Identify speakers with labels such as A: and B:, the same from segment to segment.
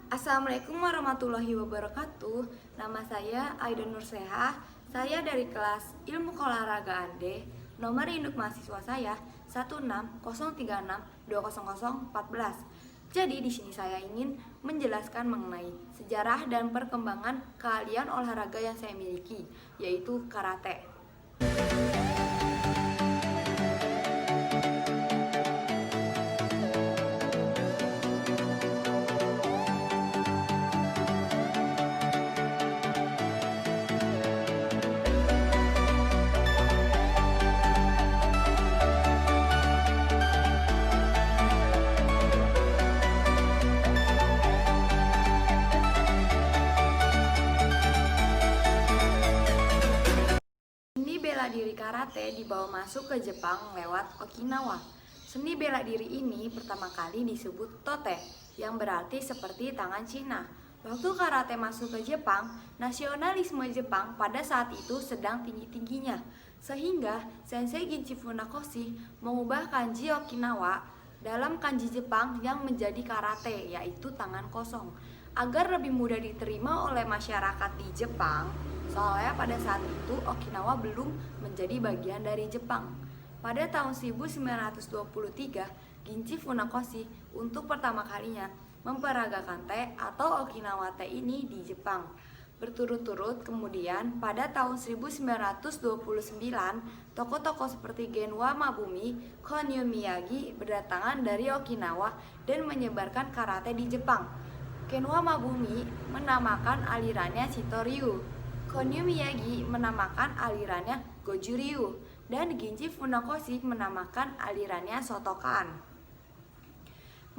A: Assalamualaikum warahmatullahi wabarakatuh. Nama saya Aida Nurseha. Saya dari kelas Ilmu Keolahragaan D. Nomor induk mahasiswa saya 16036200014. Jadi di sini saya ingin menjelaskan mengenai sejarah dan perkembangan keahlian olahraga yang saya miliki, yaitu karate. Seni bela diri karate dibawa masuk ke Jepang lewat Okinawa. Seni bela diri ini pertama kali disebut tote, yang berarti seperti tangan Cina. Waktu karate masuk ke Jepang, nasionalisme Jepang pada saat itu sedang tinggi-tingginya. Sehingga Sensei Ginchi Funakoshi mengubah kanji Okinawa dalam kanji Jepang yang menjadi karate, yaitu tangan kosong, agar lebih mudah diterima oleh masyarakat di Jepang. Soalnya pada saat itu Okinawa belum menjadi bagian dari Jepang. Pada tahun 1923, Ginchi Funakoshi untuk pertama kalinya memperagakan te atau Okinawa te ini di Jepang. Berturut-turut kemudian pada tahun 1929, tokoh-tokoh seperti Genwa Mabumi, Konyo Miyagi berdatangan dari Okinawa dan menyebarkan karate di Jepang. Genwa Mabumi menamakan alirannya Shitoryu, Konyo Miyagi menamakan alirannya Goju-ryu, dan Ginchi Funakoshi menamakan alirannya Shotokan.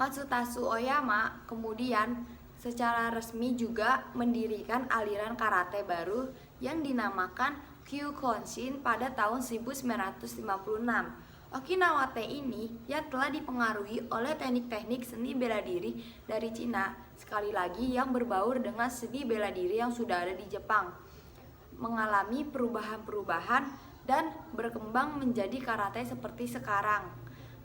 A: Matsutatsu Oyama kemudian secara resmi juga mendirikan aliran karate baru yang dinamakan Kyokushin pada tahun 1956. Okinawa te ini yang telah dipengaruhi oleh teknik-teknik seni bela diri dari Cina, sekali lagi yang berbaur dengan seni bela diri yang sudah ada di Jepang, mengalami perubahan-perubahan dan berkembang menjadi karate seperti sekarang.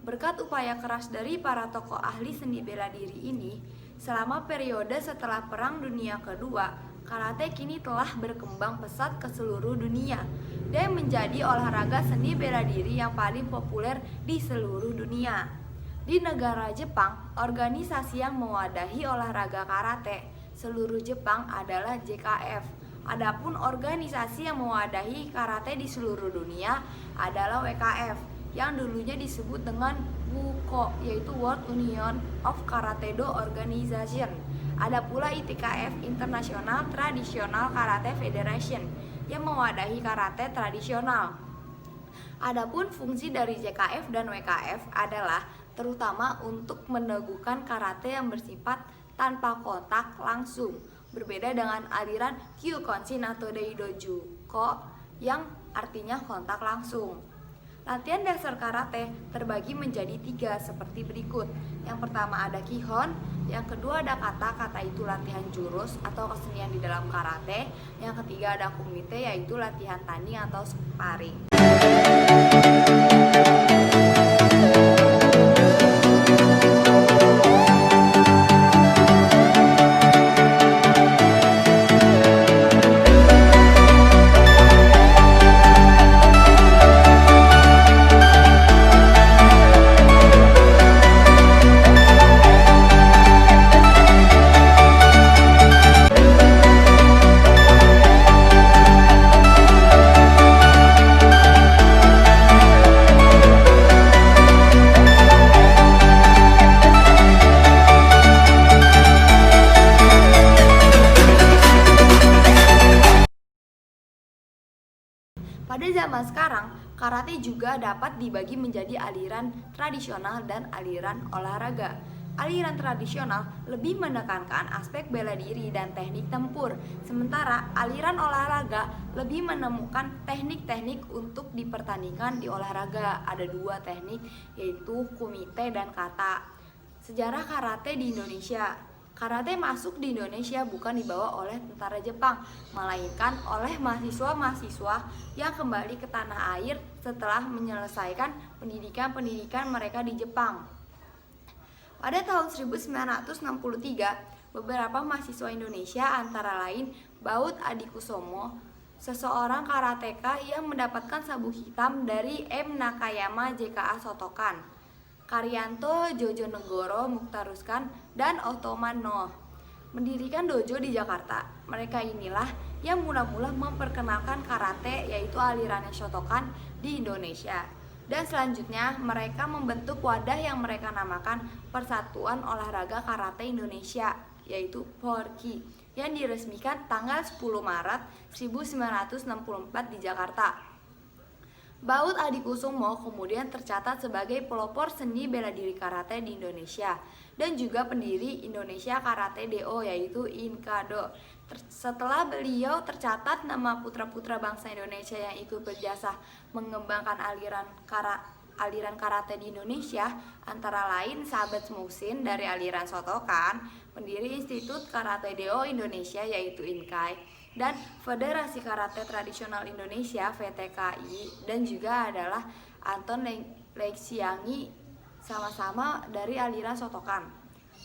A: Berkat upaya keras dari para tokoh ahli seni bela diri ini, selama periode setelah Perang Dunia Kedua, karate kini telah berkembang pesat ke seluruh dunia dan menjadi olahraga seni bela diri yang paling populer di seluruh dunia. Di negara Jepang, organisasi yang mewadahi olahraga karate seluruh Jepang adalah JKF. Adapun organisasi yang mewadahi karate di seluruh dunia adalah WKF, yang dulunya disebut dengan WUKO, yaitu World Union of Karate Do Organization. Ada pula ITKF, International Traditional Karate Federation, yang mewadahi karate tradisional. Adapun fungsi dari JKF dan WKF adalah terutama untuk meneguhkan karate yang bersifat tanpa kontak langsung, berbeda dengan aliran Kyokushin atau Daidojuko yang artinya kontak langsung. Latihan dasar karate terbagi menjadi 3 seperti berikut. Yang pertama ada Kihon, yang kedua ada kata, kata itu latihan jurus atau kesenian di dalam karate. Yang ketiga ada kumite, yaitu latihan tanding atau sparring. Pada zaman sekarang, karate juga dapat dibagi menjadi aliran tradisional dan aliran olahraga. Aliran tradisional lebih menekankan aspek bela diri dan teknik tempur, sementara aliran olahraga lebih menemukan teknik-teknik untuk dipertandingkan di olahraga. Ada 2 teknik, yaitu kumite dan kata. Sejarah karate di Indonesia. Karate masuk di Indonesia bukan dibawa oleh tentara Jepang, melainkan oleh mahasiswa-mahasiswa yang kembali ke tanah air setelah menyelesaikan pendidikan mereka di Jepang. Pada tahun 1963, beberapa mahasiswa Indonesia antara lain Baut Adikusumo, seseorang karateka yang mendapatkan sabuk hitam dari M. Nakayama JKA Shotokan, Karyanto Jojonegoro Mukhtaruskan, dan Ottoman Noh, mendirikan dojo di Jakarta. Mereka inilah yang mula-mula memperkenalkan karate, yaitu alirannya Shotokan, di Indonesia. Dan selanjutnya mereka membentuk wadah yang mereka namakan Persatuan Olahraga Karate Indonesia, yaitu PORKI, yang diresmikan tanggal 10 Maret 1964 di Jakarta. Baut Adikusumo kemudian tercatat sebagai pelopor seni bela diri karate di Indonesia dan juga pendiri Indonesia Karate Do, yaitu INKADO. Setelah beliau tercatat nama putra-putra bangsa Indonesia yang ikut berjasa mengembangkan aliran karate di Indonesia, antara lain Sahabat Muhsin dari aliran Shotokan, pendiri Institut Karate Do Indonesia yaitu INKAI, dan Federasi Karate Tradisional Indonesia VTKI, dan juga adalah Anton Lexiangi, sama-sama dari aliran Shotokan.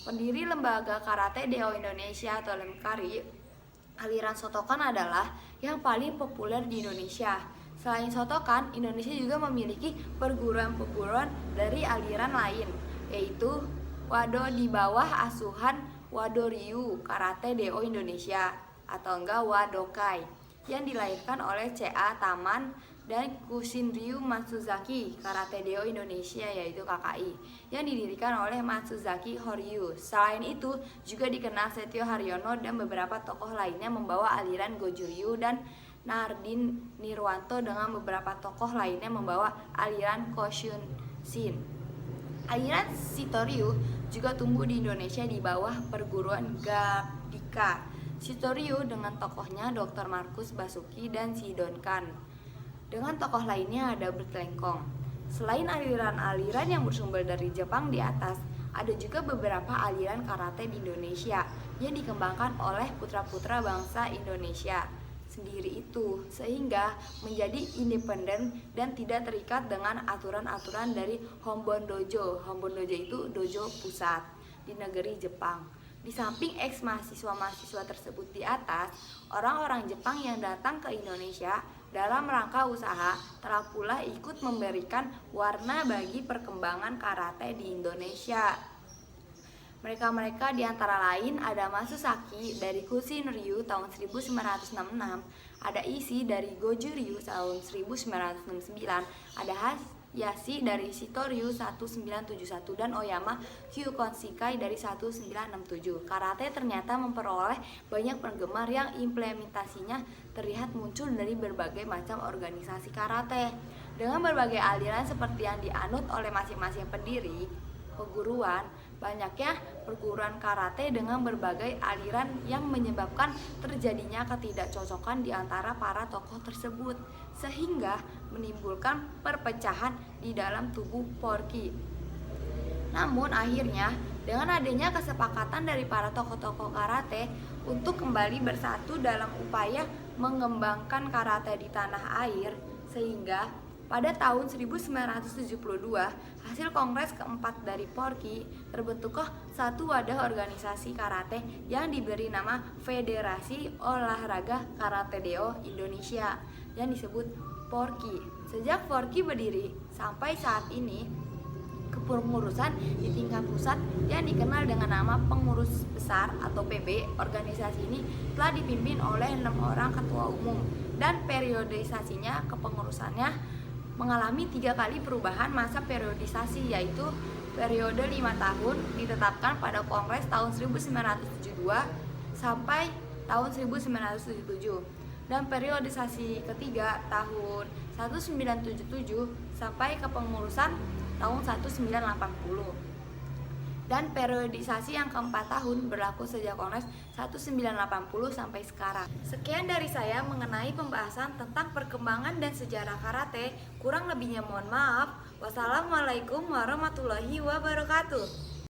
A: Pendiri Lembaga Karate Do Indonesia atau LEMKARI. Aliran Shotokan adalah yang paling populer di Indonesia. Selain Shotokan, Indonesia juga memiliki perguruan-perguruan dari aliran lain, yaitu Wado di bawah asuhan Wado Ryu Karate Do Indonesia atau enggak Wadokai, yang dilahirkan oleh C.A. Taman, dan Kushinryu Matsuzaki Karate Do Indonesia yaitu KKI, yang didirikan oleh Matsuzaki Horyu. Selain itu juga dikenal Setio Haryono dan beberapa tokoh lainnya membawa aliran Goju-ryu, dan Nardin Nirwanto dengan beberapa tokoh lainnya membawa aliran Koshunshin. Aliran Shitoryu juga tumbuh di Indonesia di bawah perguruan Gardika. Shitoryu dengan tokohnya Dr. Markus Basuki dan Shidonkan. Dengan tokoh lainnya ada bertelengkong. Selain aliran-aliran yang bersumber dari Jepang di atas, ada juga beberapa aliran karate di Indonesia yang dikembangkan oleh putra-putra bangsa Indonesia sendiri itu, sehingga menjadi independen dan tidak terikat dengan aturan-aturan dari Hombon Dojo. Hombon Dojo itu dojo pusat di negeri Jepang. Di samping ex-mahasiswa-mahasiswa tersebut di atas, orang-orang Jepang yang datang ke Indonesia dalam rangka usaha telah pula ikut memberikan warna bagi perkembangan karate di Indonesia. Mereka-mereka diantara lain ada Masusaki dari Kushinryu tahun 1966, ada Ishii dari Goju-ryu tahun 1969, ada Hayashi dari Shitoryu 1971, dan Oyama Kyukonshikai dari 1967. Karate ternyata memperoleh banyak penggemar yang implementasinya terlihat muncul dari berbagai macam organisasi karate dengan berbagai aliran seperti yang dianut oleh masing-masing pendiri perguruan. Banyaknya perguruan karate dengan berbagai aliran yang menyebabkan terjadinya ketidakcocokan di antara para tokoh tersebut, sehingga menimbulkan perpecahan di dalam tubuh PORKI. Namun akhirnya dengan adanya kesepakatan dari para tokoh-tokoh karate untuk kembali bersatu dalam upaya mengembangkan karate di tanah air, sehingga pada tahun 1972, hasil kongres keempat dari PORKI, terbentuklah satu wadah organisasi karate yang diberi nama Federasi Olahraga Karate Do Indonesia yang disebut PORKI. Sejak PORKI berdiri sampai saat ini, kepengurusan di tingkat pusat yang dikenal dengan nama Pengurus Besar atau PB, organisasi ini telah dipimpin oleh 6 orang ketua umum, dan periodisasinya kepengurusannya mengalami 3 kali perubahan masa periodisasi, yaitu periode 5 tahun ditetapkan pada Kongres tahun 1972 sampai tahun 1977, dan periodisasi ketiga tahun 1977 sampai kepengurusan tahun 1980. Dan periodisasi yang keempat tahun berlaku sejak Kongres 1980 sampai sekarang. Sekian dari saya mengenai pembahasan tentang perkembangan dan sejarah karate. Kurang lebihnya mohon maaf. Wassalamualaikum warahmatullahi wabarakatuh.